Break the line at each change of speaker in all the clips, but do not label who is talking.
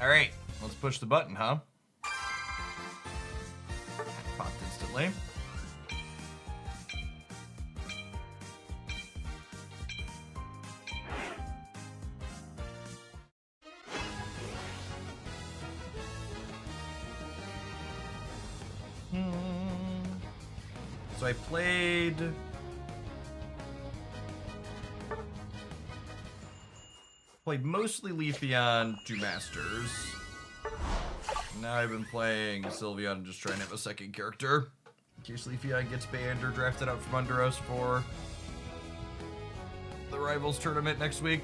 Alright, let's push the button, huh? Popped instantly. So I played mostly Leafeon 2 Masters. Now I've been playing Sylveon and just trying to have a second character in case Leafeon gets banned or drafted out from under us for the Rivals tournament next week.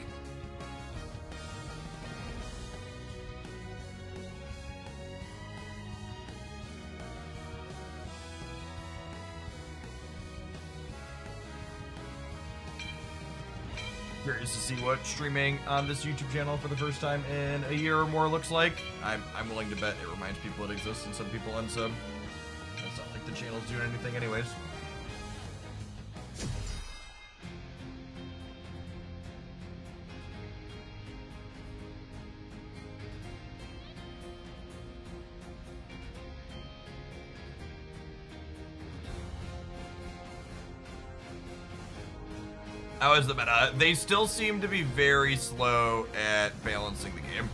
Curious to see what streaming on this YouTube channel for the first time in a year or more looks like. I'm willing to bet it reminds people it exists and some people unsub. It's not like the channel's doing anything anyways. How is the meta? They still seem to be very slow at balancing the game.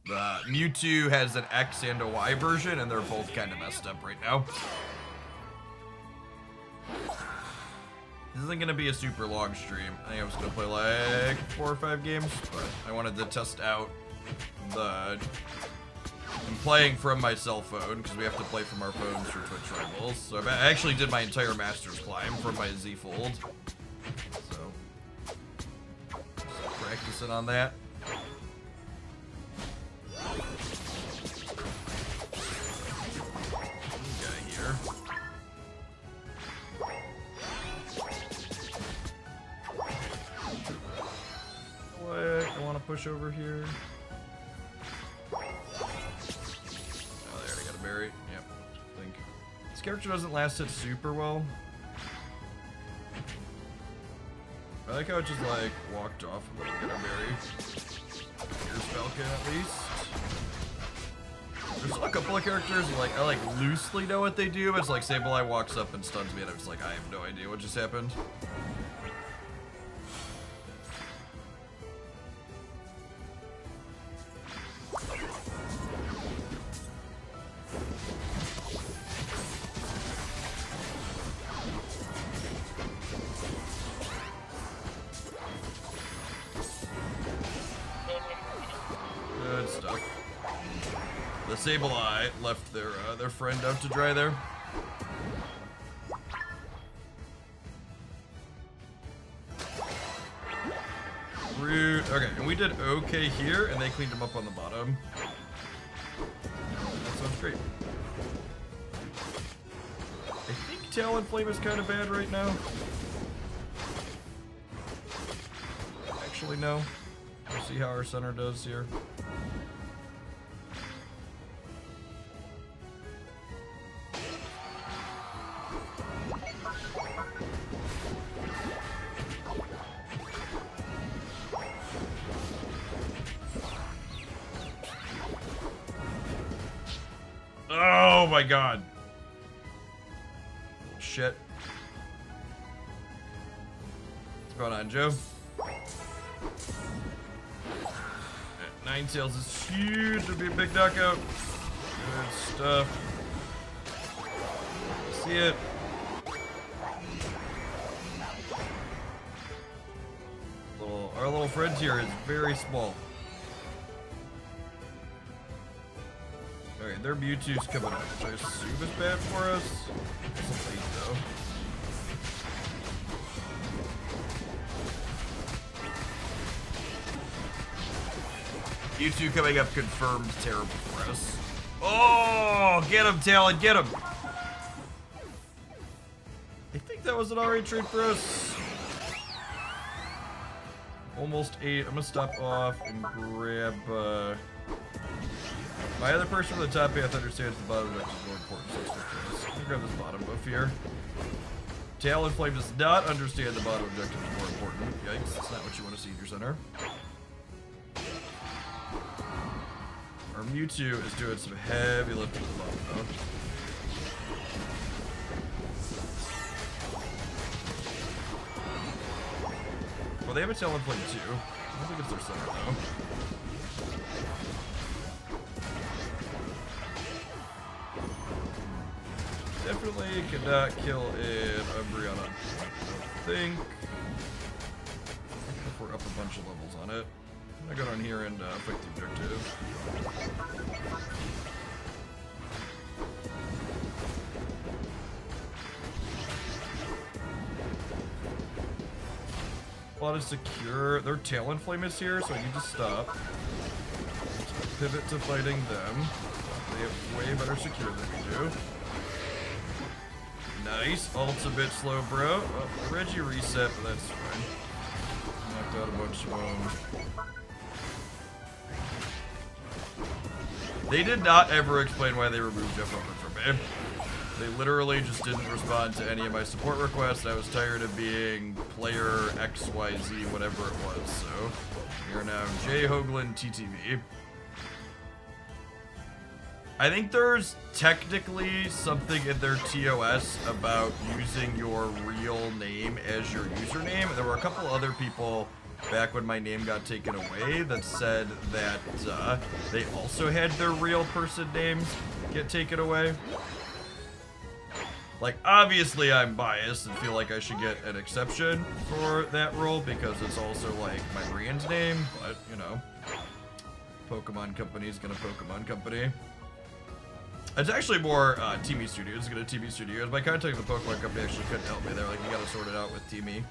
The Mewtwo has an X and a Y version, and they're both kind of messed up right now. This isn't going to be a super long stream. I think I was going to play like 4 or 5 games, but I wanted to test out the... I'm playing from my cell phone, because we have to play from our phones for Twitch Rivals. So I actually did my entire Masters climb from my Z Fold. So practicing on that. Guy here. What? I want to push over here. Oh, there, I got a berry. Yep. I think this character doesn't last hit super well. I like how it just like walked off a little bit of berry. Here's Falcon at least. There's a couple of characters like I like loosely know what they do, but it's like Sableye walks up and stuns me and I'm just like I have no idea what just happened. Good stuff. The Sableye left their friend out to dry there. Rude. Okay, and we did okay here, and they cleaned him up on the bottom. That sounds great. I think Talonflame is kind of bad right now. Actually, no. We'll see how our center does here. Oh my god. Shit. What's going on, Joe? Ninetales is huge. It'll be a big knockout. Good stuff. See it. Our little friend here is very small. Okay, their Mewtwo's coming up, which I assume is bad for us. It's a late though. Mewtwo coming up confirmed terrible for us. Oh, get him, Talon, get him! I think that was an alright trade for us. Almost 8. I'm gonna stop off and grab, my other person from the top path understands the bottom buff is more important, so it's for us. I'm gonna grab this bottom buff here. Talonflame does not understand the bottom objective is more important. Yikes, that's not what you want to see in your center. Our Mewtwo is doing some heavy lifting at the bottom, though. Well, they have a Talonflame too. I don't think it's their center, though. Definitely cannot kill an Umbreon on point, I don't think. If we're up a bunch of levels on it. I'm gonna go down here and fight the objective. Plot is secure. Their Talonflame is here, so I need to stop. Pivot to fighting them. They have way better secure than we do. Nice. Ult's a bit slow, bro. Oh, Reggie reset, but that's fine. Knocked out a bunch of them. They did not ever explain why they removed Jeff Robert from me. They literally just didn't respond to any of my support requests. I was tired of being player XYZ, whatever it was. So, we are now J Hoagland TTV. I think there's technically something in their TOS about using your real name as your username. There were a couple other people back when my name got taken away that said that they also had their real person names get taken away. Like, obviously I'm biased and feel like I should get an exception for that rule because it's also like my brand name, but you know, Pokemon Company's gonna Pokemon Company. It's actually more Teamy Studios. It's gonna Teamy Studios. My contact with the Pokemon Company actually couldn't help me. They're like, you gotta sort it out with Teamy.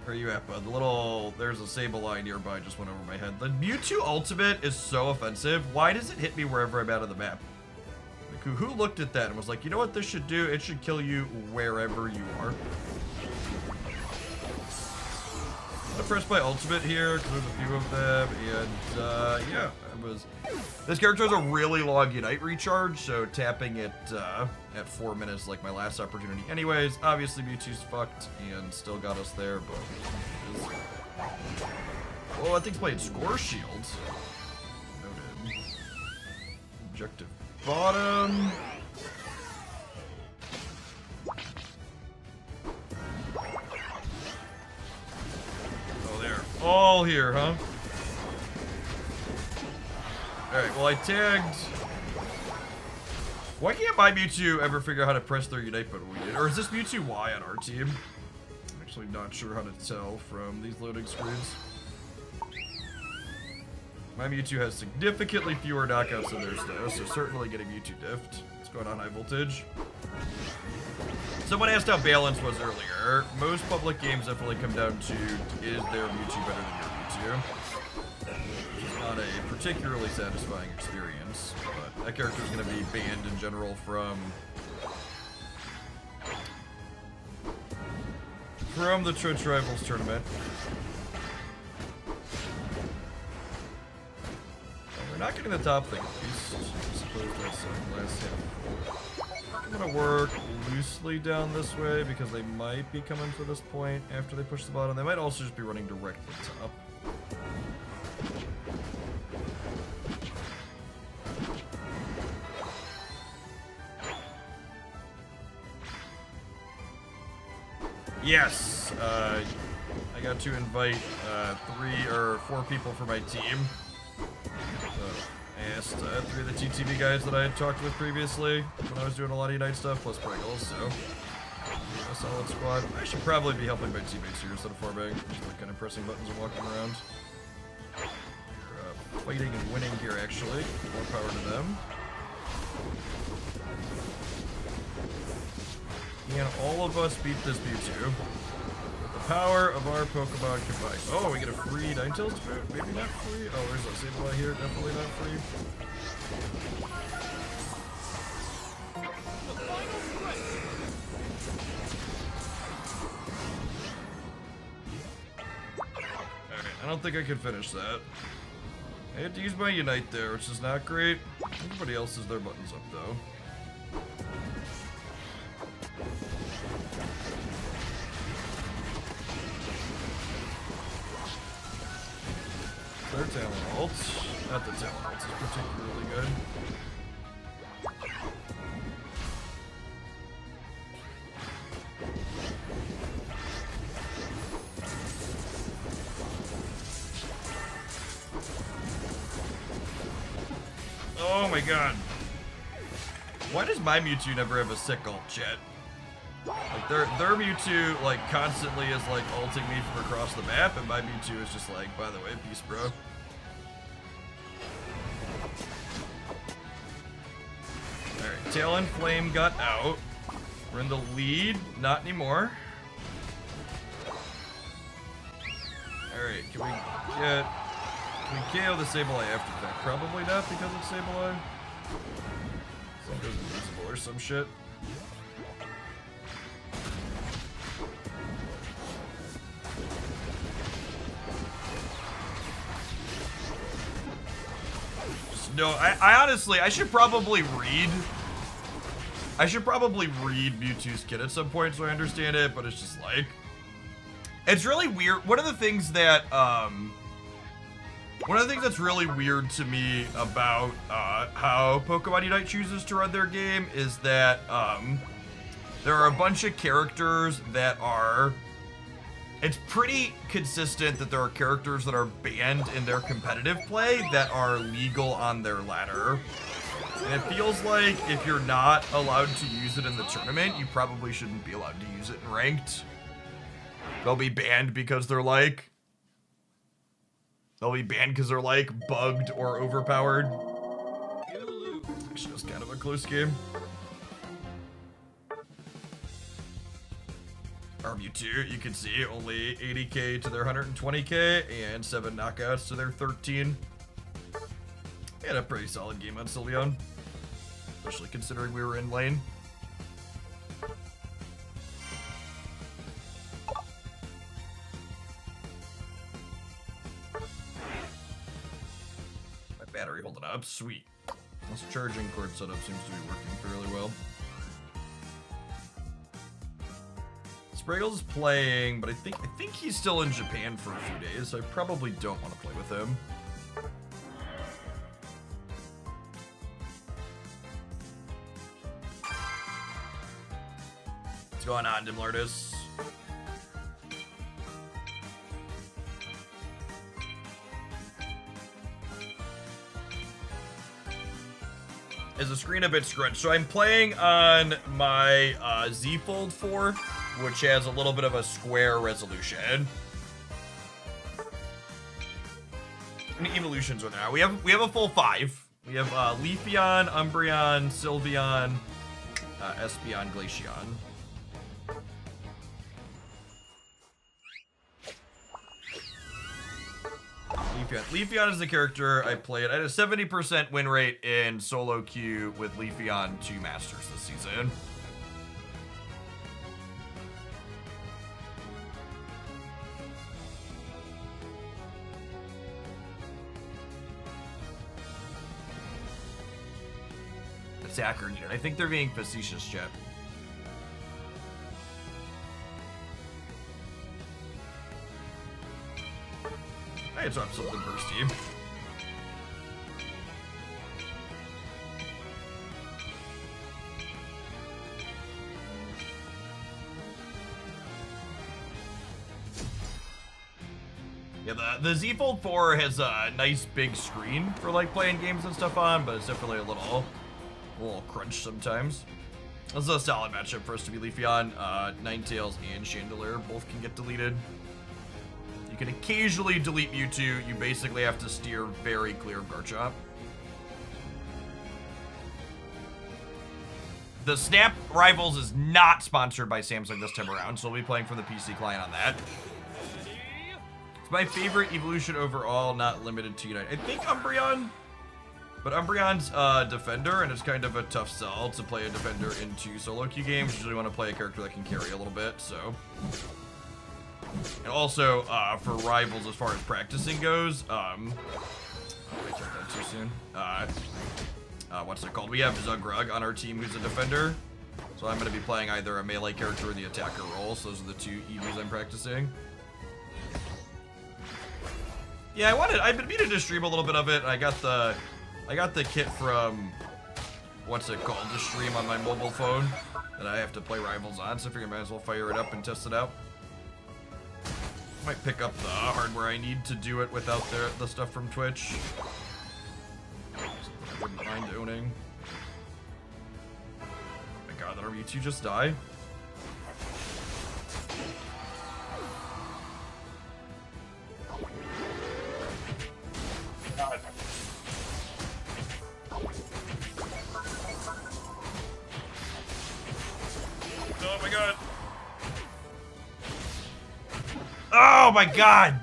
Where are you at, bud? The little, there's a Sableye nearby just went over my head. The Mewtwo Ultimate is so offensive. Why does it hit me wherever I'm out of the map? Like, who looked at that and was like, you know what this should do? It should kill you wherever you are. I'm gonna press my ultimate here, because there's a few of them, and yeah, this character has a really long Unite recharge, so tapping it at 4 minutes like my last opportunity. Anyways, obviously Mewtwo's fucked and still got us there, but oh, I think he's playing Score Shield. Noted. Objective bottom. All here, huh? Alright, well I tagged... Why can't my Mewtwo ever figure out how to press their Unite button we did? Or is this Mewtwo Y on our team? I'm actually not sure how to tell from these loading screens. My Mewtwo has significantly fewer knockouts than theirs though, so certainly getting Mewtwo diffed. What's going on, high voltage? Someone asked how balance was earlier. Most public games definitely come down to, is their Mewtwo better than your Mewtwo? Which is not a particularly satisfying experience, but that character is going to be banned in general from the Twitch Rivals tournament. Well, we're not getting the top thing at least. I suppose that's last half. I'm gonna work loosely down this way because they might be coming for this point after they push the bottom. They might also just be running directly top. Yes! I got to invite 3 or 4 people for my team. I asked 3 of the TTV guys that I had talked with previously when I was doing a lot of Unite stuff, plus Pringles, so a solid squad. I should probably be helping my teammates here instead of farming, just like kind of pressing buttons and walking around. We're fighting and winning here, actually. More power to them. Can all of us beat this Mewtwo? Power of our Pokemon combined. Oh, we get a free Ninetales to boot? Maybe not free? Oh, there's a Sableye here. Definitely not free. Alright, I don't think I can finish that. I had to use my Unite there, which is not great. Everybody else has their buttons up, though. talent ult. Not the talent ult is particularly good. Oh my god. Why does my Mewtwo never have a sick ult, chat? Like their Mewtwo like constantly is like ulting me from across the map, and my Mewtwo is just like, by the way, peace, bro. Alright, Talonflame got out. We're in the lead. Not anymore. Alright, can we KO the Sableye after that? Probably not because it's Sableye. So it goes invisible or some shit. No, I honestly, I should probably read Mewtwo's kit at some point so I understand it, but it's just like, it's really weird. One of the things that's really weird to me about how Pokemon Unite chooses to run their game is that there are a bunch of characters that are, it's pretty consistent that there are characters that are banned in their competitive play that are legal on their ladder. And it feels like if you're not allowed to use it in the tournament, you probably shouldn't be allowed to use it in ranked. They'll be banned because they're like bugged or overpowered. It's just kind of a close game. Our Mewtwo, you can see, only 80k to their 120k and 7 knockouts to their 13. We had a pretty solid game on Sylveon, especially considering we were in lane. My battery holding up, sweet. This charging cord setup seems to be working fairly well. Spraggles is playing, but I think he's still in Japan for a few days, so I probably don't want to play with him. What's going on, Dimlardus? Is the screen a bit scrunched? So I'm playing on my Z Fold 4, which has a little bit of a square resolution. How many evolutions are there? We have a full 5. We have Leafeon, Umbreon, Sylveon, Espeon, Glaceon. Leafeon is the character I played. I had a 70% win rate in solo queue with Leafeon 2 Masters this season. Attacker unit. I think they're being facetious, chat. I had dropped something first team. Yeah, the Z Fold 4 has a nice big screen for like playing games and stuff on, but it's definitely a little crunch sometimes. This is a solid matchup for us to be Leafeon. Ninetales and Chandelier both can get deleted. You can occasionally delete Mewtwo. You basically have to steer very clear of Garchomp. The Snap Rivals is not sponsored by Samsung this time around, so we'll be playing from the PC client on that. It's my favorite evolution overall, not limited to Unite. I think Umbreon. But Umbreon's Defender, and it's kind of a tough sell to play a Defender into solo queue games. You usually want to play a character that can carry a little bit, so. And also, for Rivals, as far as practicing goes, I can't that too soon. What's it called? We have Zugrug on our team who's a Defender. So I'm going to be playing either a melee character or the attacker role, so those are the two EVs I'm practicing. Yeah, I've been meaning to stream a little bit of it. I got the kit from, what's it called, to stream on my mobile phone that I have to play Rivals on, so I figured I might as well fire it up and test it out. Might pick up the hardware I need to do it without the stuff from Twitch. I wouldn't mind owning. Oh my god, did our Mewtwo just die? God. Oh my god. Oh my god!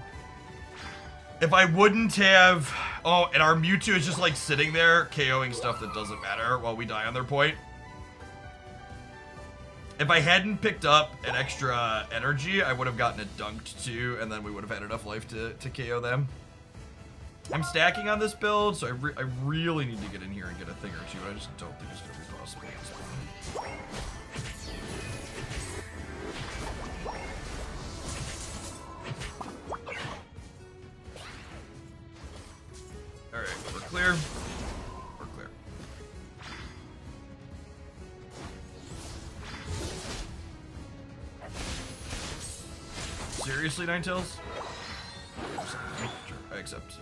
If I wouldn't have... Oh, and our Mewtwo is just like sitting there KOing stuff that doesn't matter while we die on their point. If I hadn't picked up an extra energy, I would have gotten it dunked too, and then we would have had enough life to KO them. I'm stacking on this build, so I really need to get in here and get a thing or two. I just don't think it's going to be possible at this point. Alright, we're clear. We're clear. Seriously, Ninetales? Sure, I accept.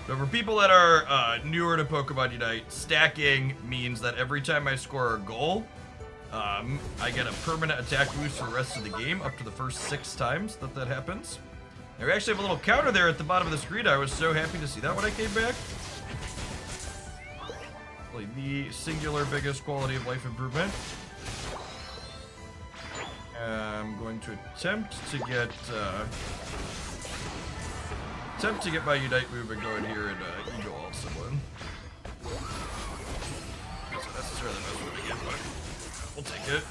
So for people that are newer to Pokemon Unite, stacking means that every time I score a goal, I get a permanent attack boost for the rest of the game, up to the first 6 times that happens. Now we actually have a little counter there at the bottom of the screen. I was so happy to see that when I came back. Really the singular biggest quality of life improvement. I'm going to attempt to get my Unite movement going here and Eagle alt someone. Not so necessarily the best one to get, but we'll take it.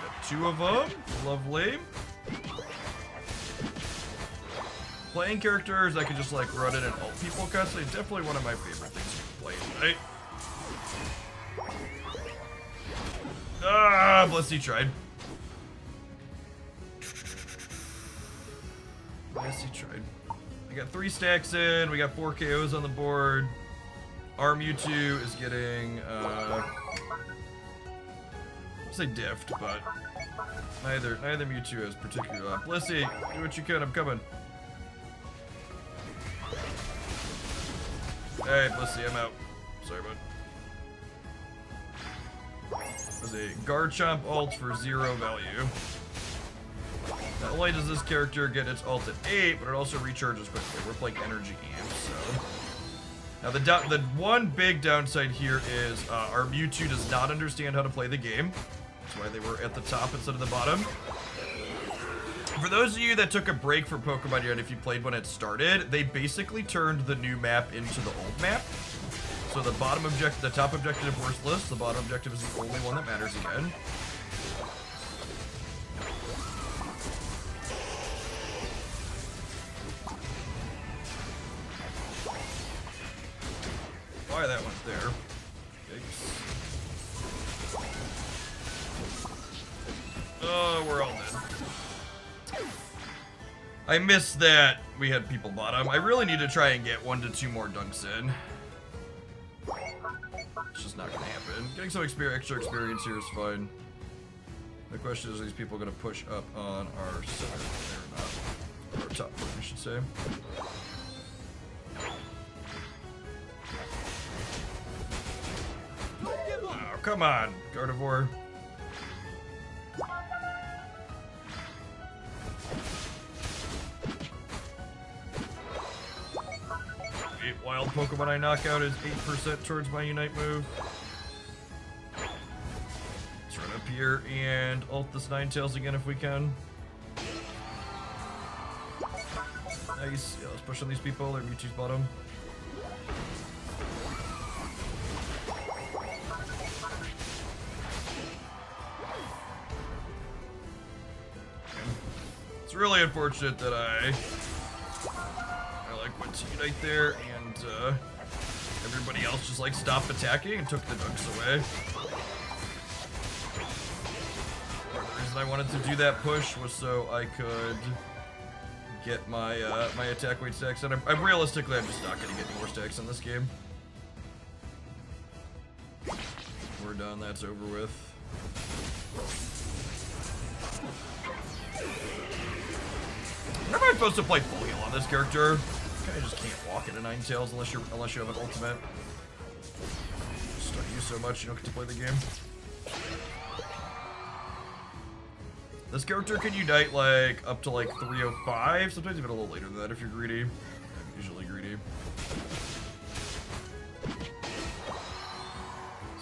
Got 2 of them. Lovely. Playing characters I can just like run in and ult people constantly. Definitely one of my favorite things to play in Unite. Ah, Blissey tried. Blissey tried. I got 3 stacks in, we got 4 KOs on the board. Our Mewtwo is getting, I'll say diffed, but neither Mewtwo is particularly loud. Blissey, do what you can, I'm coming. Hey, Blissey, I'm out. Sorry, bud. There's a Garchomp ult for 0 value. Not only does this character get its ult at 8, but it also recharges quickly. We're playing Energy Amp, so... Now, the one big downside here is our Mewtwo does not understand how to play the game. That's why they were at the top instead of the bottom. For those of you that took a break from Pokemon Unite, if you played when it started, they basically turned the new map into the old map. So the top objective is worthless. The bottom objective is the only one that matters again. Why that one's there. Yikes. Oh, we're all dead. I missed that we had people bottom. I really need to try and get 1 to 2 more dunks in. It's just not gonna happen. Getting some extra experience here is fine. The question is, are these people gonna push up on our center? They're not. Or our top, we should say. Oh, come on, Gardevoir. Wild Pokemon I knock out is 8% towards my Unite move. Let's run up here and ult this Ninetales again if we can. Nice. Yeah, let's push on these people. Their Mewtwo's bottom. It's really unfortunate that I like went to Unite there and everybody else just like stopped attacking and took the dunks away. The reason I wanted to do that push was so I could get my my attack weight stacks, and I'm realistically I'm just not gonna get more stacks in this game. We're done. That's over with. Whenever I'm supposed to play full heal on this character, you kinda just can't walk into Ninetales unless you have an ultimate. Stun you so much you don't get to play the game. This character can unite like up to like 305, sometimes even a little later than that if you're greedy. I'm usually greedy.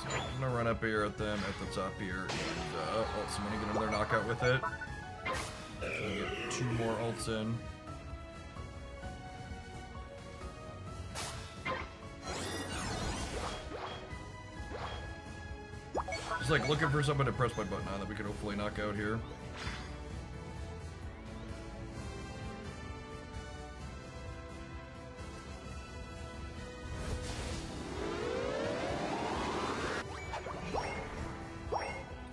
So I'm gonna run up here at them at the top here and ult somebody, get another knockout with it. Get 2 more ults in. Just like looking for someone to press my button on that we can hopefully knock out here.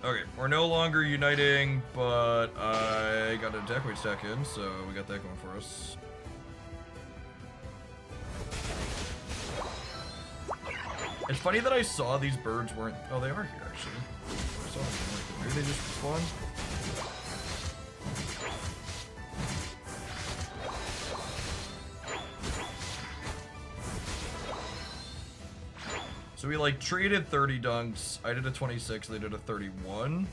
Okay, we're no longer uniting, but I got an attack weight stack in, so we got that going for us. It's funny that I saw these birds weren't... Oh, they are here, actually. I saw them. Maybe they just spawned? So we like traded 30 dunks. I did a 26, they did a 31.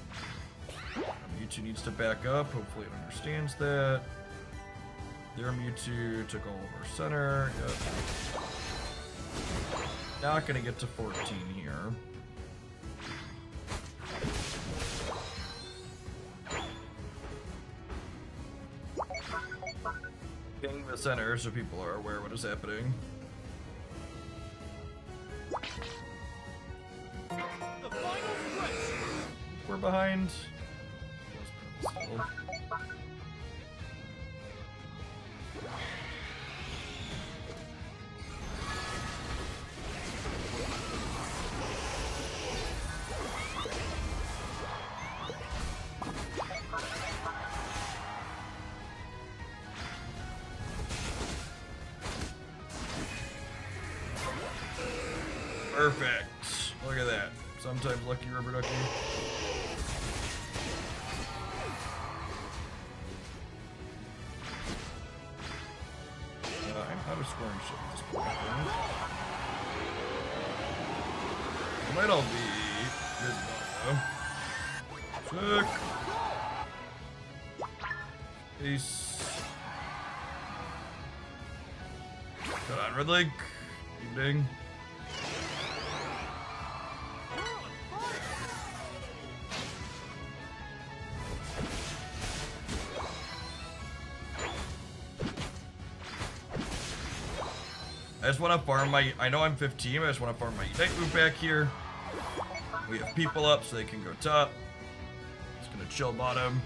Mewtwo needs to back up. Hopefully it understands that. Their Mewtwo took all of our center. Yep. Not gonna get to 14 here. Ping the center so people are aware what is happening. We're behind. Perfect. Look at that. Sometimes lucky rubber ducky. I'm out of scoring shit at this point, right? It might all be visible, though. Sick. Ace. Cut on red leg. Evening. I just want to farm my... I know I'm 15, I just want to farm my Unite move back here. We have people up so they can go top. Just gonna chill bottom.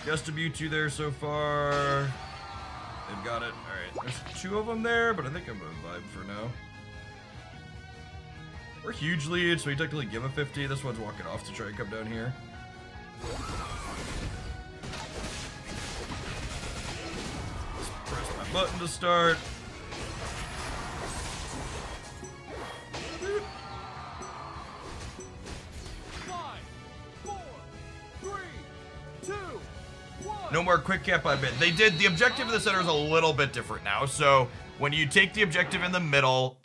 Just a Mewtwo there so far. They've got it. Alright, there's 2 of them there, but I think I'm gonna vibe for now. We're huge lead, so we technically give a 50. This one's walking off to try and come down here. Just press my button to start. No more quick cap on mid. They did, the objective of the center is a little bit different now. So when you take the objective in the middle,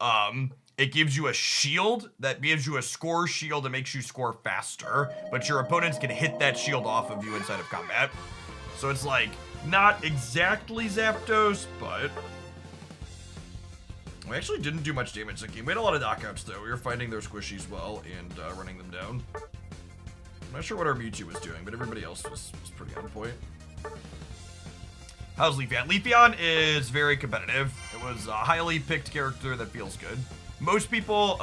it gives you a shield that gives you a score shield that makes you score faster, but your opponents can hit that shield off of you inside of combat. So it's like, not exactly Zapdos, but we actually didn't do much damage that game. We had a lot of knockouts though. We were finding their squishies well and running them down. I'm not sure what our Mewtwo was doing, but everybody else was pretty on point. How's Leafeon? Leafeon is very competitive. It was a highly picked character that feels good. Most people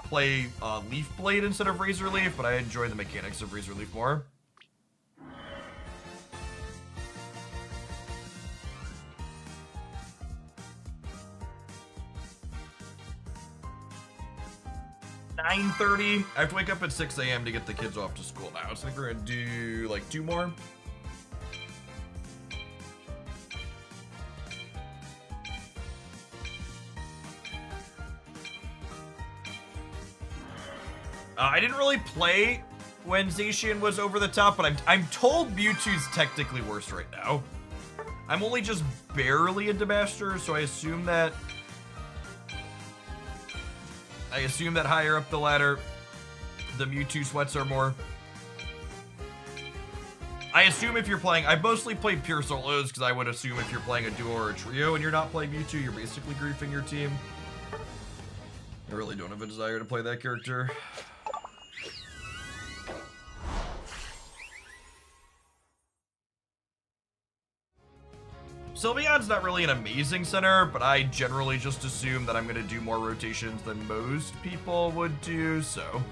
play Leaf Blade instead of Razor Leaf, but I enjoy the mechanics of Razor Leaf more. $9:30. I have to wake up at 6 a.m. to get the kids off to school now. So I think we're gonna do like 2 more. I didn't really play when Zacian was over the top, but I'm told Mewtwo's technically worse right now. I'm only just barely into Master, so I assume that higher up the ladder, the Mewtwo sweats are more. I assume if you're playing, I mostly played pure solos because I would assume if you're playing a duo or a trio and you're not playing Mewtwo, you're basically griefing your team. I really don't have a desire to play that character. Sylveon's not really an amazing center, but I generally just assume that I'm going to do more rotations than most people would do, so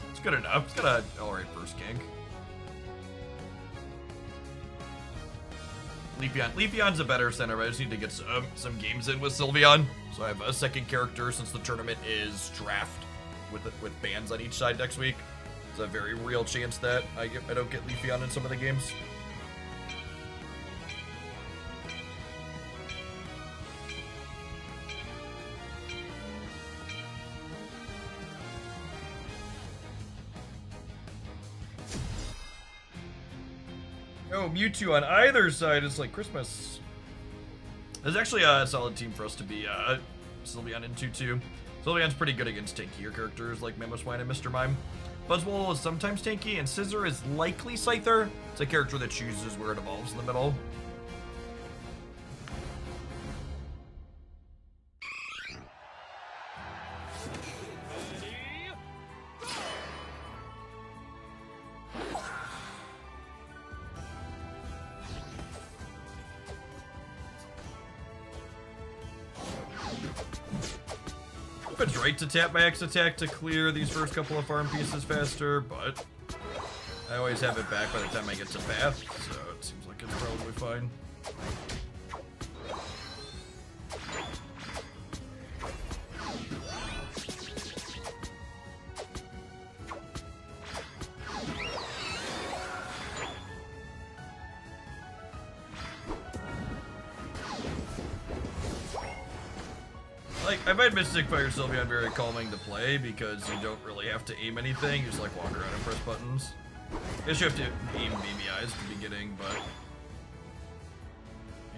it's good enough. It's got an alright first kink. Leafeon's a better center, but I just need to get some games in with Sylveon. So I have a second character since the tournament is draft with bans on each side next week. There's a very real chance that I don't get Leafeon in some of the games. Oh, Mewtwo on either side is like Christmas. There's actually a solid team for us to be Sylveon into too. Sylveon's pretty good against tankier characters like Mamoswine and Mr. Mime. Buzzwole is sometimes tanky, and Scissor is likely Scyther. It's a character that chooses where it evolves in the middle. It's right to tap my X attack to clear these first couple of farm pieces faster, but I always have it back by the time I get to path, so it seems like it's probably fine. Like, I find Mystic Fire Sylveon very calming to play because you don't really have to aim anything, you just like walk around and press buttons. I guess you have to aim BBIs at the beginning, but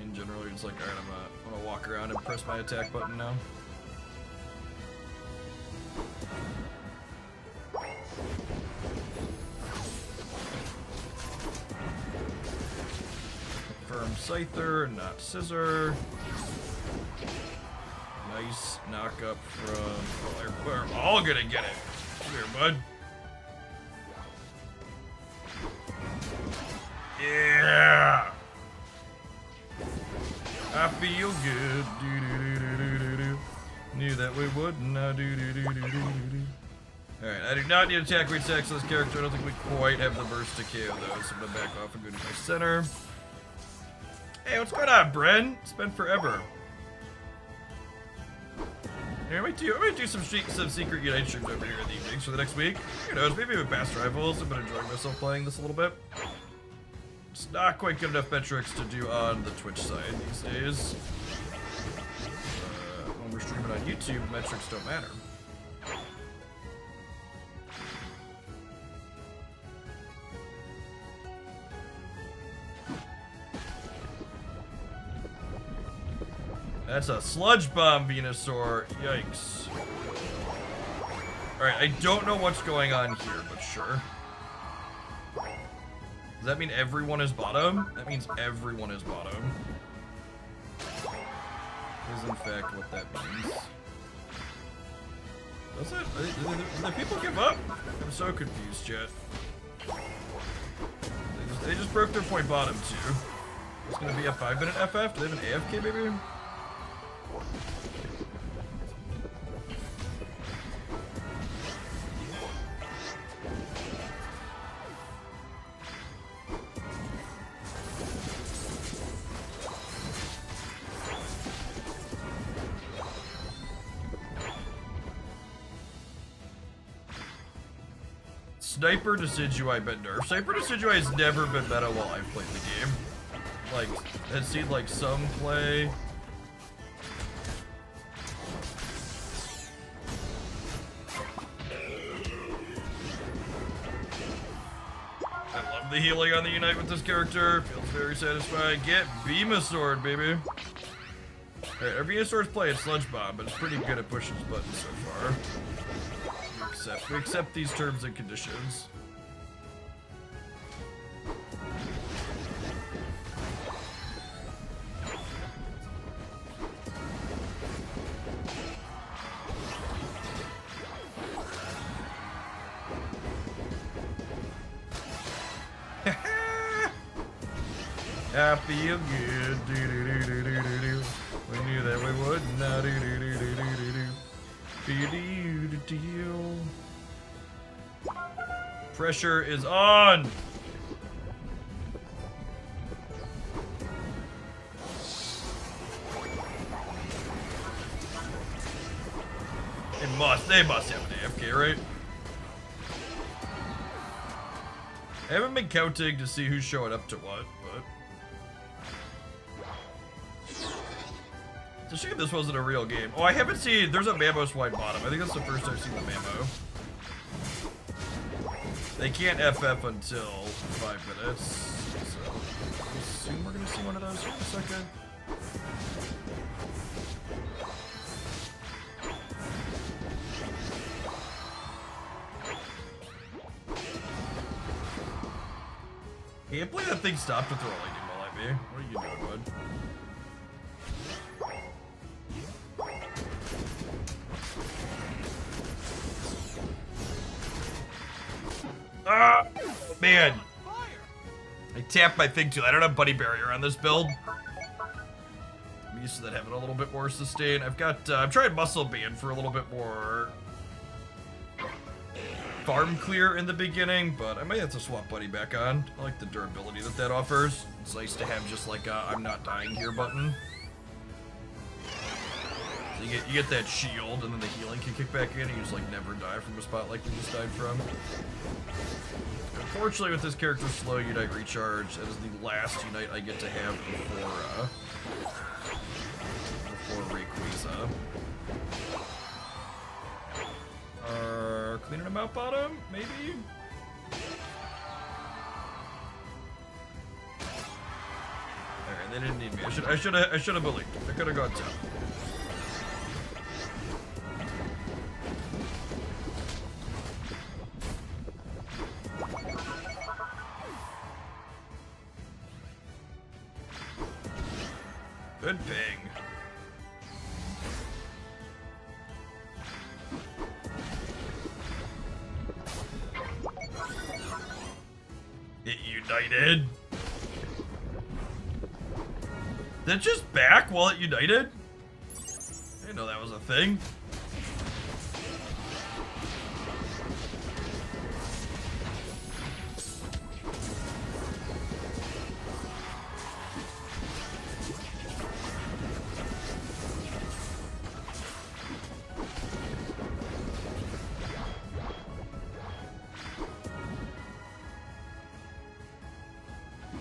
in general you're just like, alright, I'm gonna walk around and press my attack button now. Confirm Scyther, not Scissor. Nice knock up from... Oh, we're all gonna get it. Come here, bud. Yeah! I feel good. Do-do-do-do-do-do-do. Knew that we would. Now do-do-do-do-do-do. Alright, I do not need attack rate stacks on this character. I don't think we quite have the burst to KO though, so I'm gonna back off and go to my center. Hey, what's going on, Bren? It's been forever. Here, I might do some secret Unite streams over here in the evenings for the next week. Who knows, maybe with past rivals. I've been enjoying myself playing this a little bit. It's not quite good enough metrics to do on the Twitch side these days. When we're streaming on YouTube, metrics don't matter. That's a Sludge Bomb, Venusaur. Yikes. Alright, I don't know what's going on here, but sure. Does that mean everyone is bottom? That means everyone is bottom. Is in fact what that means. Does it? Did the people give up? I'm so confused, chat. They just broke their point bottom, too. It's gonna be a 5-minute FF? Do they have an AFK, maybe? Sniper Decidueye been nerfed. Sniper Decidueye has never been meta while I've played the game. Like, I've seen like some play. I love the healing on the Unite with this character. Feels very satisfying. Get Venusaur, baby. Alright, our Venusaur's playing Sludge Bomb, but it's pretty good at pushing his buttons so far. We accept these terms and conditions. I feel good. Do, do, do, do, do, do, do. We knew that we would not. Do, do, do, do, do, do, do. Do, do, do. Pressure is on. They must have an AFK, right? I haven't been counting to see who's showing up to what, but it's a shame this wasn't a real game. Oh, I haven't seen. There's a Mammoth wide bottom. I think that's the first I've seen the Mammoth. They can't FF until 5 minutes, so I assume we're gonna see one of those here in a second. I can't believe that thing stopped to throw a lightning ball at me. What are you doing, bud? Ah, man. I tapped my thing too. I don't have Buddy Barrier on this build. I'm used to that having a little bit more sustain. I'm trying Muscle Band for a little bit more farm clear in the beginning, but I might have to swap Buddy back on. I like the durability that offers. It's nice to have just like a I'm not dying here button. So you get that shield, and then the healing can kick back in, and you just like never die from a spot like you just died from. Unfortunately, with this character's slow Unite recharge, that is the last Unite I get to have before Rayquaza. Cleaning them out bottom, maybe? Alright, they didn't need me. I should have believed. I could have gone top. Good ping. It united. Did it just back while it united? I didn't know that was a thing.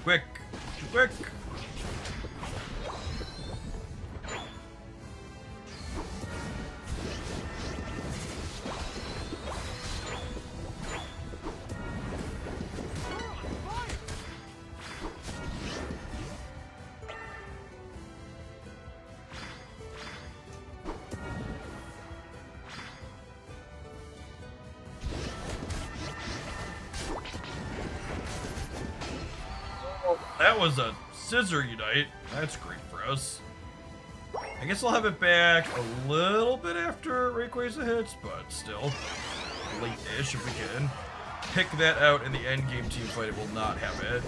Quick! Quick! That was a scissor unite. That's great for us. I guess I'll have it back a little bit after Rayquaza hits, but still late-ish if we can. Pick that out in the endgame team fight. It will not have it,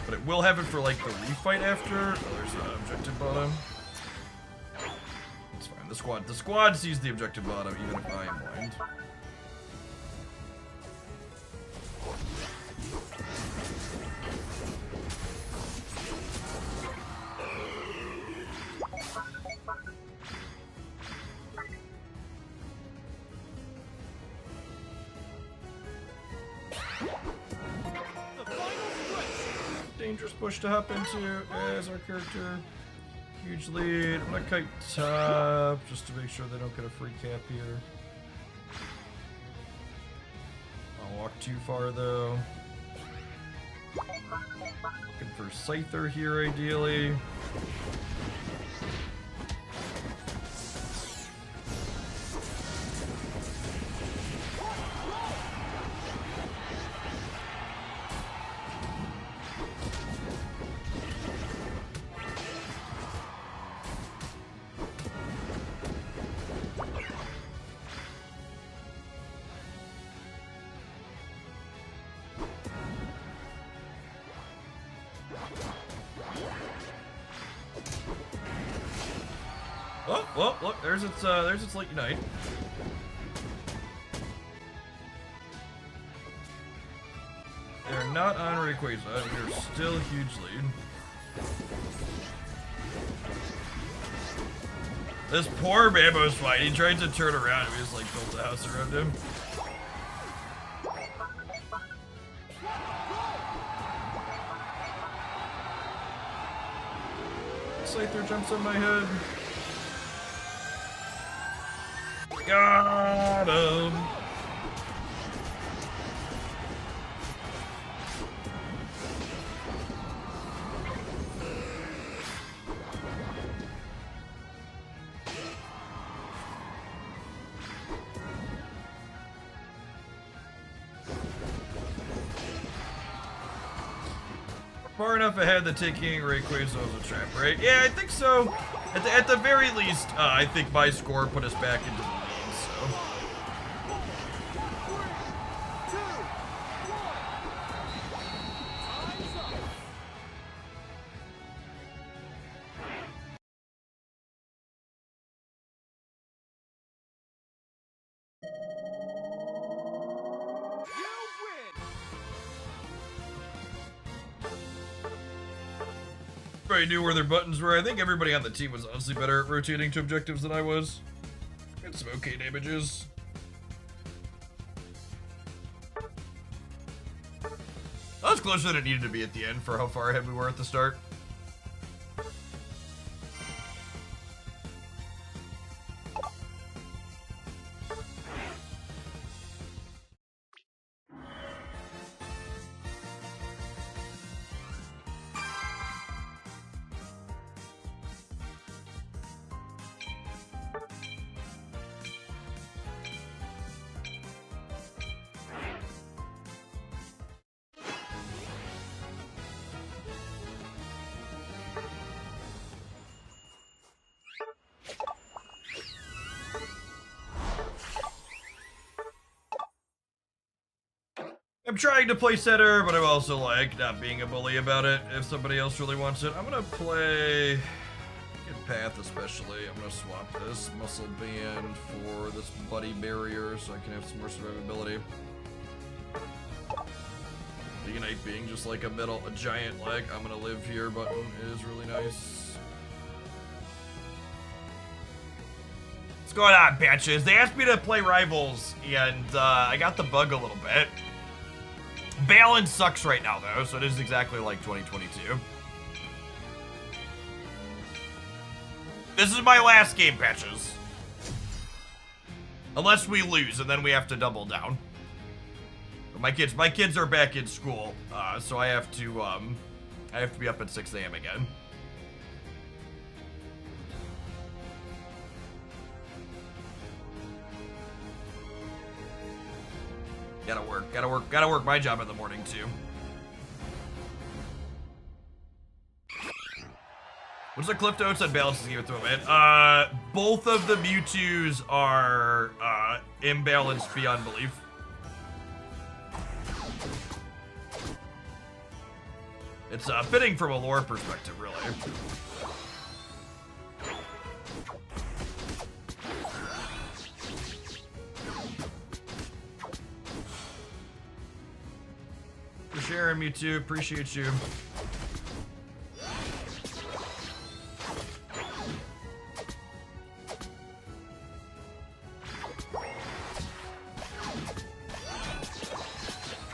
but it will have it for like the refight after. Oh, there's an objective bottom. It's fine. The squad sees the objective bottom, even if I am blind. first bush to hop into as our character. Huge lead. I'm gonna kite top just to make sure they don't get a free cap here. I'll walk too far though. Looking for Scyther here ideally. Oh, well, look, there's its late unite. They're not on Rayquaza. We're still a huge lead. This poor Bamboo's fight. He tried to turn around and we just like built a house around him. Scyther jumps on my head. Got him! Far enough ahead that taking Rayquaza was a trap, right? Yeah, I think so. At the very least, I think my score put us back into the lead, so. Everybody knew where their buttons were. I think everybody on the team was honestly better at rotating to objectives than I was. Got some okay damages. That was closer than it needed to be at the end for how far ahead we were at the start. I'm trying to play center, but I'm also like not being a bully about it if somebody else really wants it. I'm gonna play good path especially. I'm gonna swap this muscle band for this buddy barrier so I can have some more survivability. The Unite being just like a giant like I'm gonna live here button is really nice. What's going on, bitches? They asked me to play Rivals and I got the bug a little bit. Balance sucks right now, though, so it is exactly like 2022. This is my last game, Patches. Unless we lose, and then we have to double down. My kids are back in school, so I have to be up at 6 a.m. again. Gotta work my job in the morning too. What's the Cliff Notes on balance game at the moment? Both of the Mewtwo's are imbalanced beyond belief. It's fitting from a lore perspective, really. For sharing, Mewtwo, appreciate you.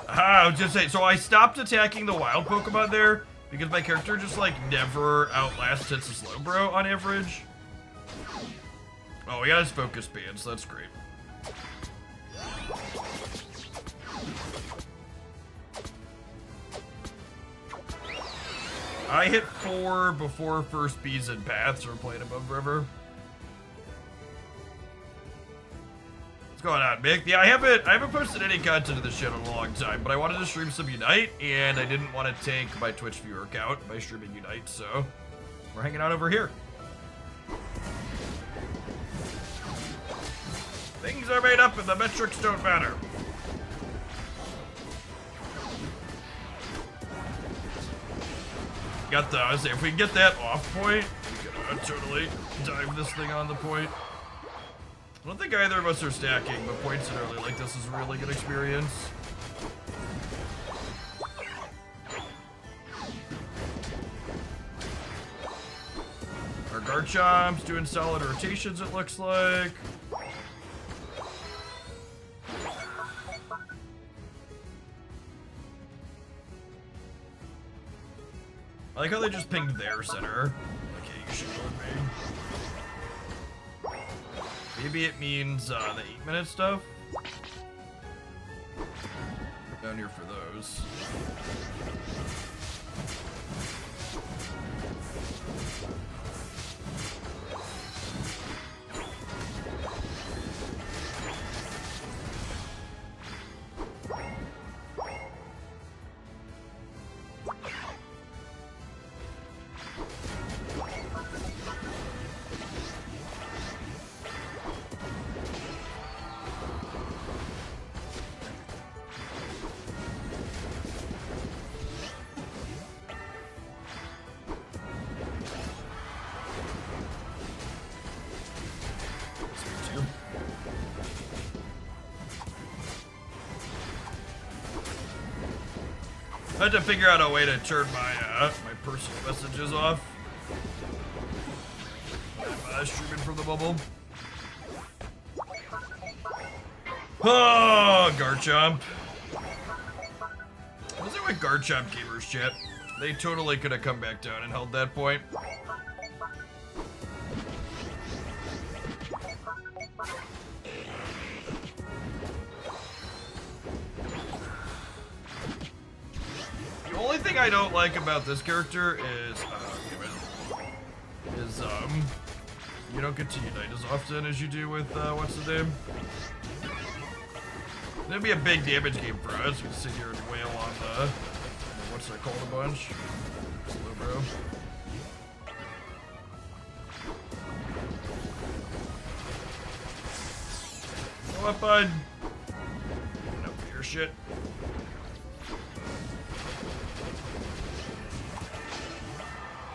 I was just saying, so I stopped attacking the wild Pokemon there Because my character just like never outlasts hits a slow bro on average. Oh, he has focus bands, so that's great. I hit 4 before first bees and paths are playing above river. What's going on, Mick? Yeah, I haven't posted any content to this channel in a long time, but I wanted to stream some Unite, and I didn't want to tank my Twitch viewer count by streaming Unite, so we're hanging out over here. Things are made up and the metrics don't matter. Got the, I say, if we can get that off point, we can totally dive this thing on the point. I don't think either of us are stacking, but points it early like this is a really good experience. Our Garchomp's doing solid rotations, it looks like. I like how they just pinged their center. Okay, you should go with me. Maybe it means the 8-minute stuff. Down here for those. I had to figure out a way to turn my my personal messages off. I'm streaming from the bubble. Oh, Garchomp. What's it with Garchomp gamers, chat? They totally could have come back down and held that point. The only thing I don't like about this character is, you don't get to unite as often as you do with, what's the name? It'd be a big damage game for us. We sit here and wail on the, what's that called a bunch? Slow bro. Go up, bud. No fear shit.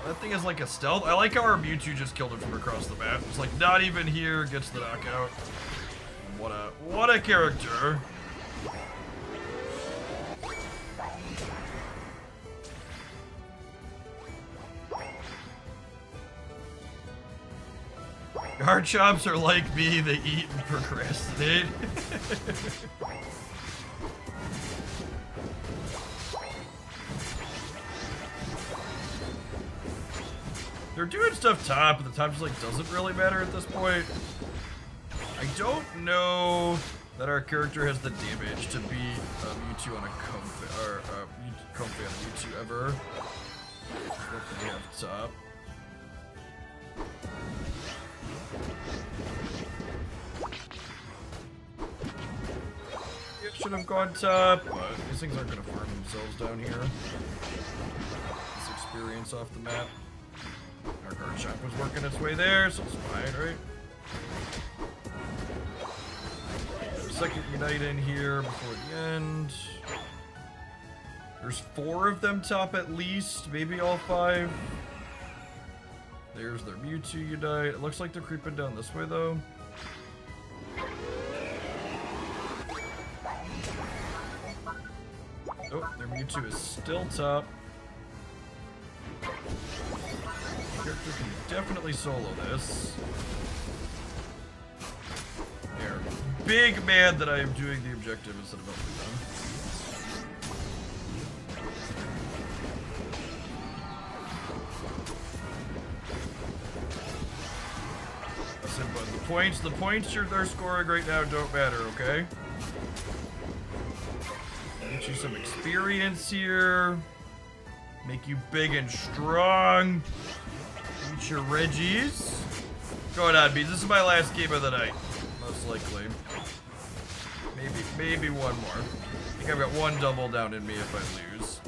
That thing is like a stealth. I like how our Mewtwo just killed it from across the map. It's like not even here, gets the knockout. What a character. Garchomps are like me, they eat and procrastinate. They're doing stuff top, but the top just like doesn't really matter at this point. I don't know that our character has the damage to beat Mewtwo on a Comfy or Comfy on Mewtwo ever. What do we have top? It should have gone top, but these things aren't gonna farm themselves down here. This experience off the map. Our Garchomp was working its way there, so it's fine, right? Second Unite in here before the end. There's 4 of them top at least, maybe all 5. There's their Mewtwo Unite. It looks like they're creeping down this way though. Oh, their Mewtwo is still top. Character can definitely solo this. They're big mad that I am doing the objective instead of helping them. Listen, but the points they're scoring right now don't matter, okay? Get you some experience here. Make you big and strong. Eat your Reggies. Going on, Bees. This is my last game of the night. Most likely. Maybe one more. I think I've got one double down in me if I lose.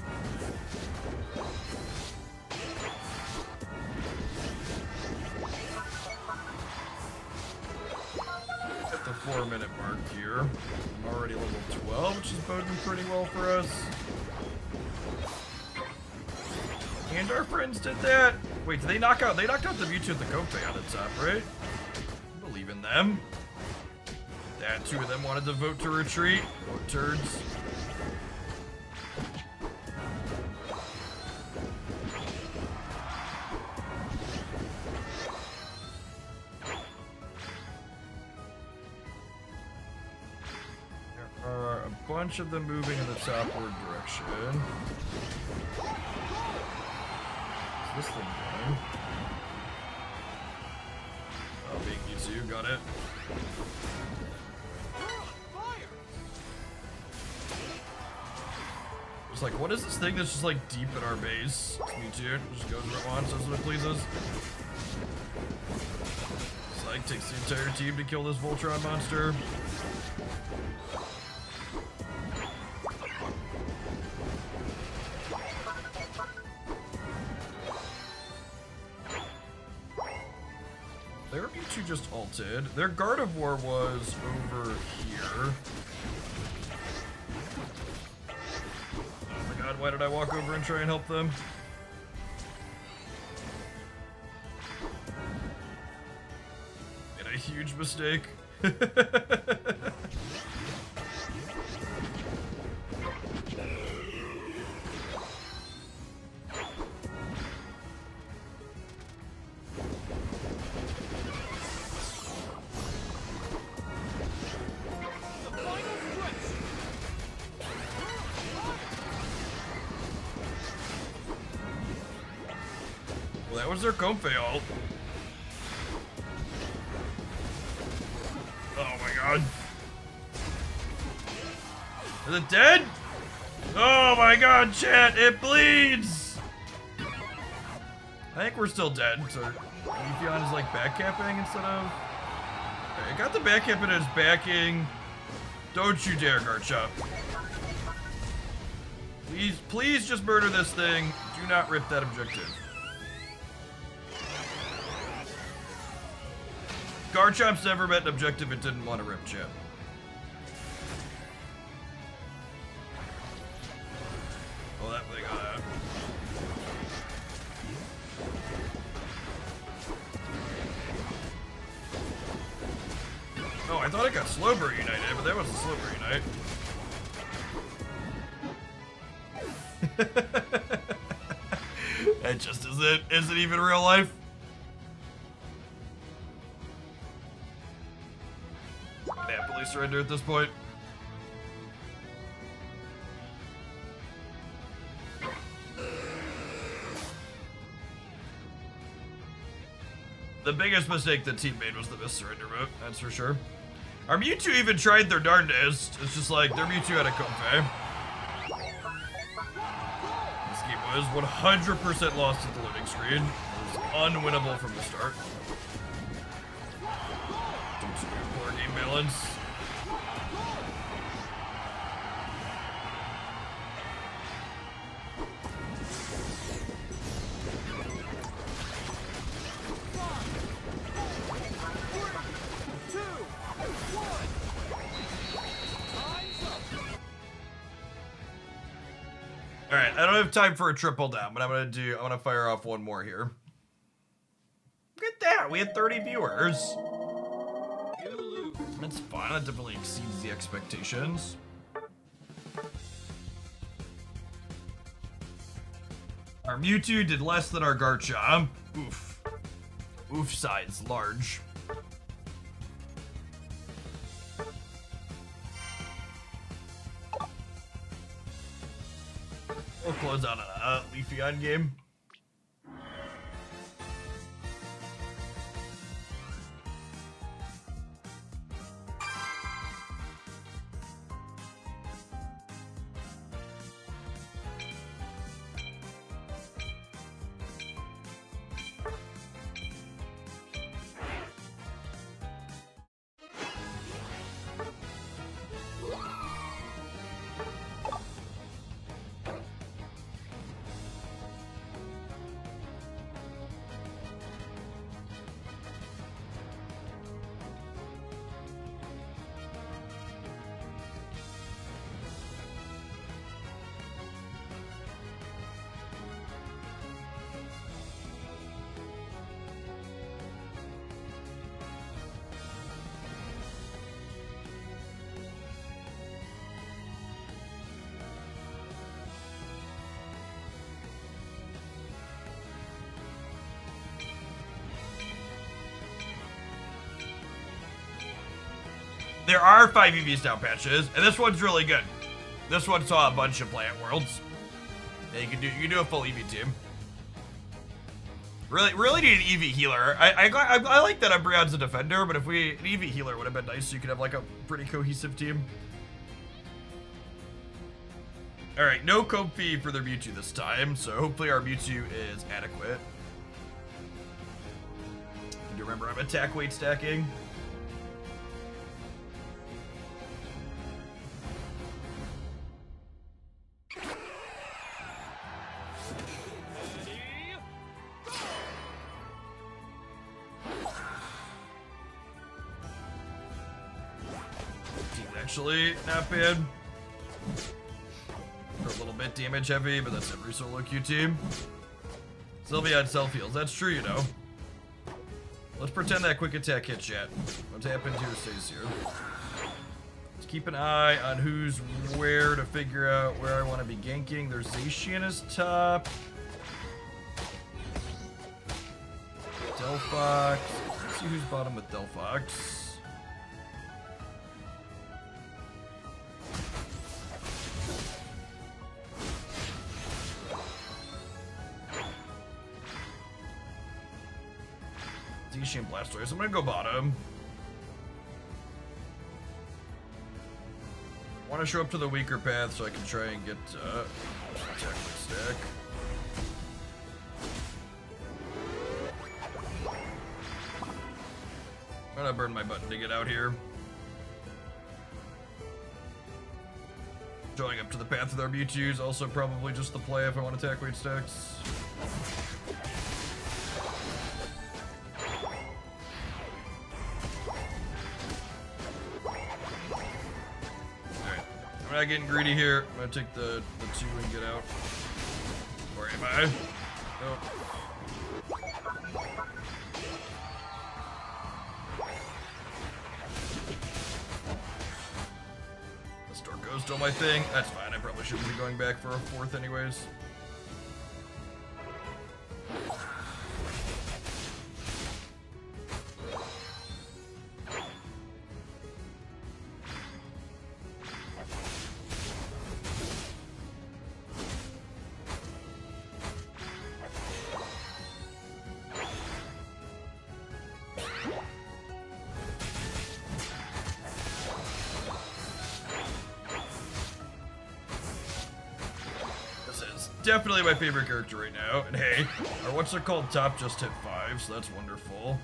At the 4-minute mark here. I'm already level 12, which is boding pretty well for us. And our friends did that. Wait, did they knock out? They knocked out the Mewtwo at the Kofe on the top, right? I believe in them. That two of them wanted to vote to retreat. Vote turds. There are a bunch of them moving in the topward direction. What's this thing doing? Oh, being you two, got it. It's like, what is this thing that's just like deep in our base? It's me too. It just goes where it wants, that's what it pleases. It's like, takes the entire team to kill this Voltron monster. Their Mewtwo just ulted. Their Gardevoir was over here. Oh my god, why did I walk over and try and help them? Made a huge mistake. That was their Comfey ult. Oh my god. Is it dead? Oh my god, chat, it bleeds! I think we're still dead, so Leafeon is like backcapping instead of... Okay, I got the backcap in his backing. Don't you dare, Garchomp. Please just murder this thing. Do not rip that objective. Garchomp's never met an objective it didn't want to rip, chat. Oh, that thing got out. Oh, I thought it got Slowbro United, but that wasn't Slowbro Unite. That just isn't even real life. Happily surrender at this point. The biggest mistake the team made was the missed surrender vote, that's for sure. Our Mewtwo even tried their darndest. It's just like their Mewtwo had a Comfey. This game was 100% lost at the loading screen. It was unwinnable from the start. Poor game balance. Alright, I don't have time for a triple down, but I'm gonna fire off one more here. Look at that, we had 30 viewers. That's fine, that definitely exceeds the expectations. Our Mewtwo did less than our Garchomp. Oof. Oof size large. We'll close out a Leafeon game. There are 5 EV down patches, and this one's really good. This one saw a bunch of Plant Worlds. Yeah, you can do a full EV team. Really need an EV healer. I like that Umbreon's a defender, but if an EV healer would have been nice, so you could have like a pretty cohesive team. All right, no Comfy for their Mewtwo this time, so hopefully our Mewtwo is adequate. Do you remember I'm attack weight stacking? Actually, not bad. For a little bit damage heavy, but that's every solo queue team. Sylvia on self heals. That's true, you know. Let's pretend that quick attack hits yet. What's happened here stays here. Let's keep an eye on who's where to figure out where I want to be ganking. There's Zacian as top. Delphox. Let's see who's bottom with Delphox. Zacian Blastoise. I'm gonna go bottom. Want to show up to the weaker path so I can try and get attack stack. I'm gonna burn my button to get out here. Showing up to the path with our Mewtwo's also probably just the play if I want attack weight stacks. I'm not getting greedy here. I'm gonna take the 2 and get out. Or am I? Nope. The Storko's still my thing. That's fine. I probably shouldn't be going back for a 4th anyways. Definitely my favorite character right now. And hey, or what's it called? Top just hit 5, so that's wonderful.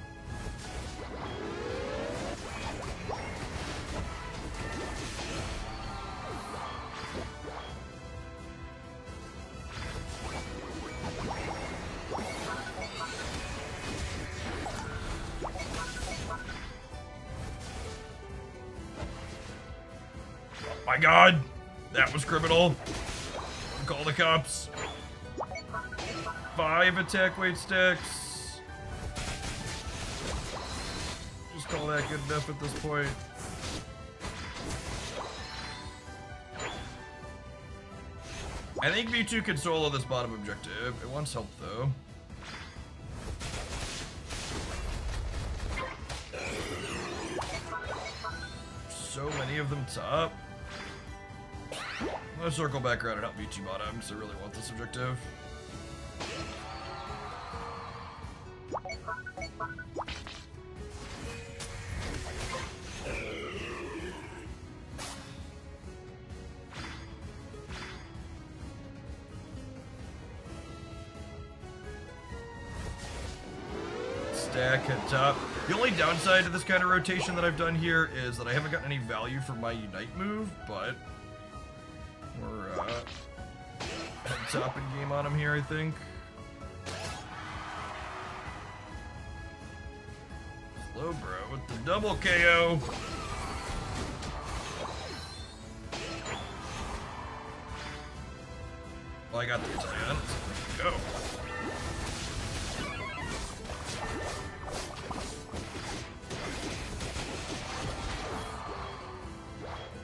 Oh my god! That was criminal. Call the cops. 5 attack weight stacks. Just call that good enough at this point. I think Mewtwo can solo this bottom objective. It wants help though. So many of them top. I'm gonna circle back around and help Mewtwo bottom because I really want this objective. Stack at top. The only downside to this kind of rotation that I've done here is that I haven't gotten any value for my Unite move, but we're head top in game on him here, I think. Slow bro with the double KO. Well, I got the Italian. Go.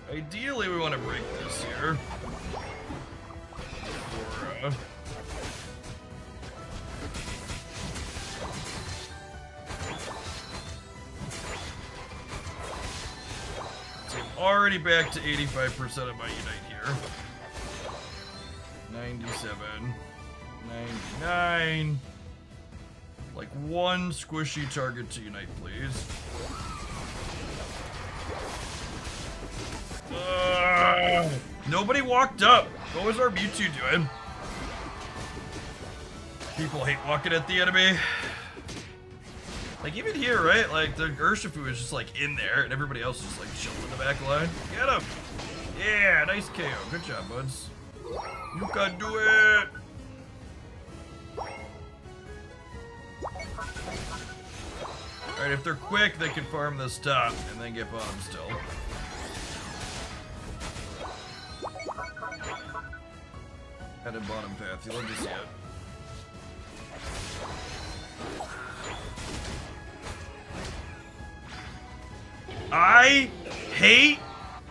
Ideally, we want to break this here. Or, already back to 85% of my Unite here. 97. 99. Like one squishy target to Unite, please. Nobody walked up. What was our Mewtwo doing? People hate walking at the enemy. Like even here, right? Like the Urshifu is just like in there and everybody else is like chilling in the back line. Get him! Yeah, nice KO. Good job, buds. You can do it! Alright, if they're quick, they can farm this top and then get bottom still. Headed bottom path, you love to see it. I hate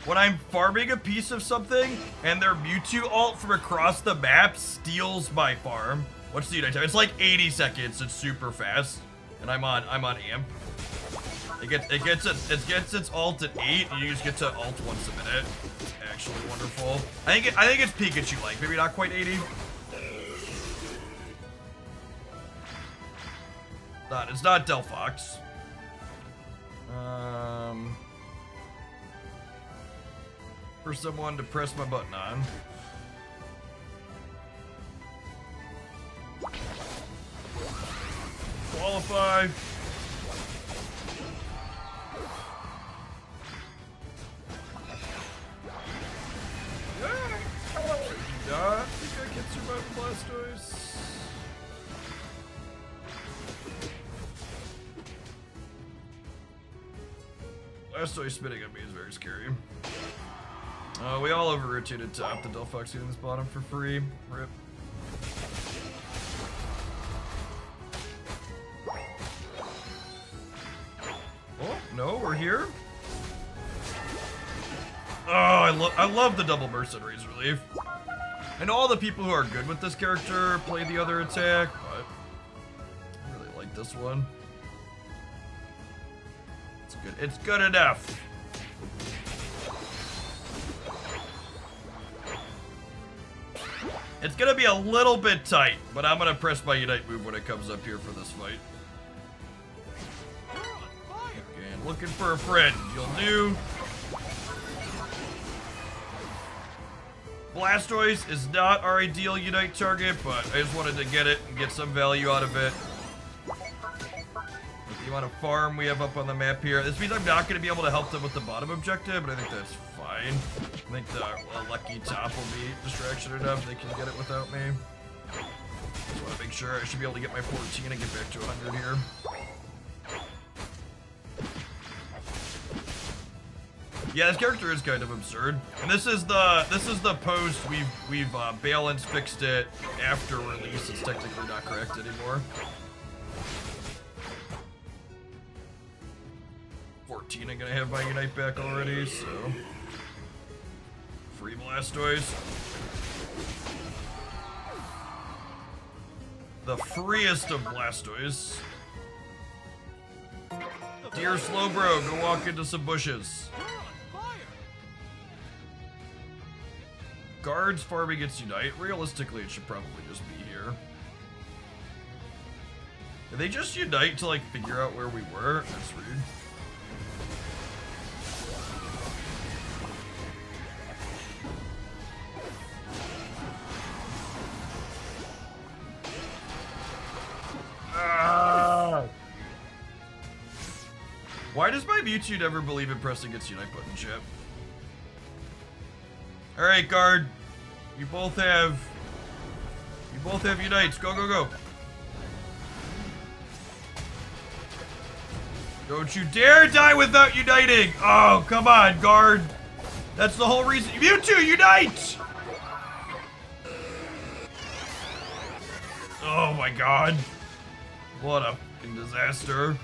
when I'm farming a piece of something and their Mewtwo ult from across the map steals my farm. What's the Unite time? It's like 80 seconds. It's super fast, and I'm on amp. It gets its ult at 8, and you just get to ult once a minute. It's actually wonderful. I think it's Pikachu like, maybe not quite 80. It's not Delphox. For someone to press my button on. Qualify. I think I can survive Blastoise. Blastoise spitting on me is very scary. We all over-rotated top. The Delphox getting this bottom for free. Rip. Oh, no, we're here. Oh, I love the double burst and Razor Leaf. I know all the people who are good with this character play the other attack, but I really like this one. It's good. It's good enough. It's gonna be a little bit tight, but I'm gonna press my Unite move when it comes up here for this fight. Okay, I'm looking for a friend. You'll do. Blastoise is not our ideal Unite target, but I just wanted to get it and get some value out of it. With the amount of farm we have up on the map here, this means I'm not going to be able to help them with the bottom objective, but I think that's fine. I think the lucky top will be distraction enough. They can get it without me. Just want to make sure I should be able to get my 14 and get back to 100 here. Yeah, this character is kind of absurd, and this is the post we've balance fixed it after release. It's technically not correct anymore. 14, I'm gonna have my Unite back already, so free Blastoise. The freest of Blastoise. Dear Slowbro, go walk into some bushes. Guards farming its Unite. Realistically, it should probably just be here. Did they just Unite to like figure out where we were? That's rude. Why does my Mewtwo never believe in pressing its Unite button, Chip? Alright, guard. You both have Unites. Go, go, go. Don't you dare die without uniting! Oh, come on, guard. That's the whole reason. Mewtwo, unite! Oh my god. What a fucking disaster.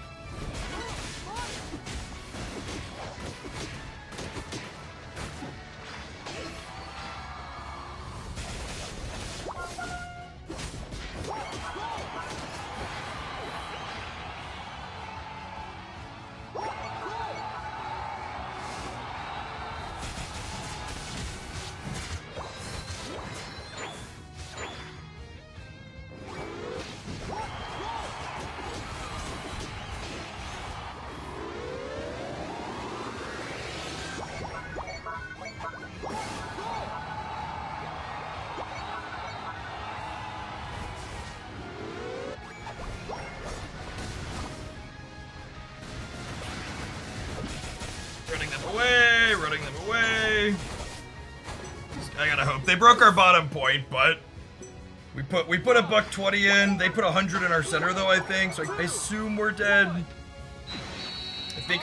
running them away, running them away. I gotta hope. They broke our bottom point, but we put a $120 in. They put 100 in our center though, I think. So I assume we're dead.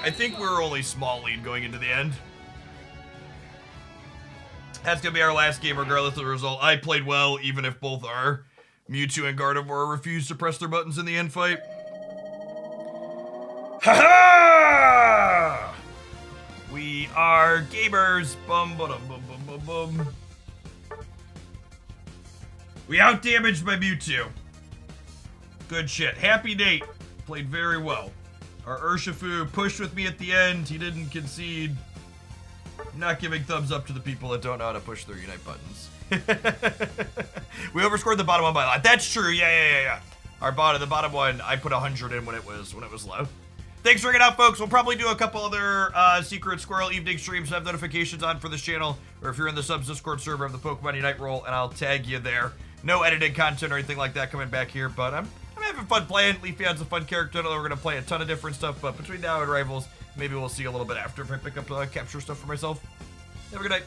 I think we're only small lead going into the end. That's gonna be our last game regardless of the result. I played well even if both our Mewtwo and Gardevoir refused to press their buttons in the end fight. Ha-ha! We are gamers. Bum bum bum bum bum bum. We outdamaged my Mewtwo. Good shit. Happy Nate. Played very well. Our Urshifu pushed with me at the end. He didn't concede. I'm not giving thumbs up to the people that don't know how to push their Unite buttons. We overscored the bottom one by a lot. That's true. Yeah. The bottom one, I put 100 in when it was low. Thanks for hanging out, folks. We'll probably do a couple other Secret Squirrel evening streams, have notifications on for this channel, or if you're in the subs Discord server of the Pokemon Unite roll, and I'll tag you there. No edited content or anything like that coming back here, but I'm having fun playing. Leafeon's a fun character. I know we're gonna play a ton of different stuff, but between now and Rivals, maybe we'll see a little bit after if I pick up capture stuff for myself. Have a good night.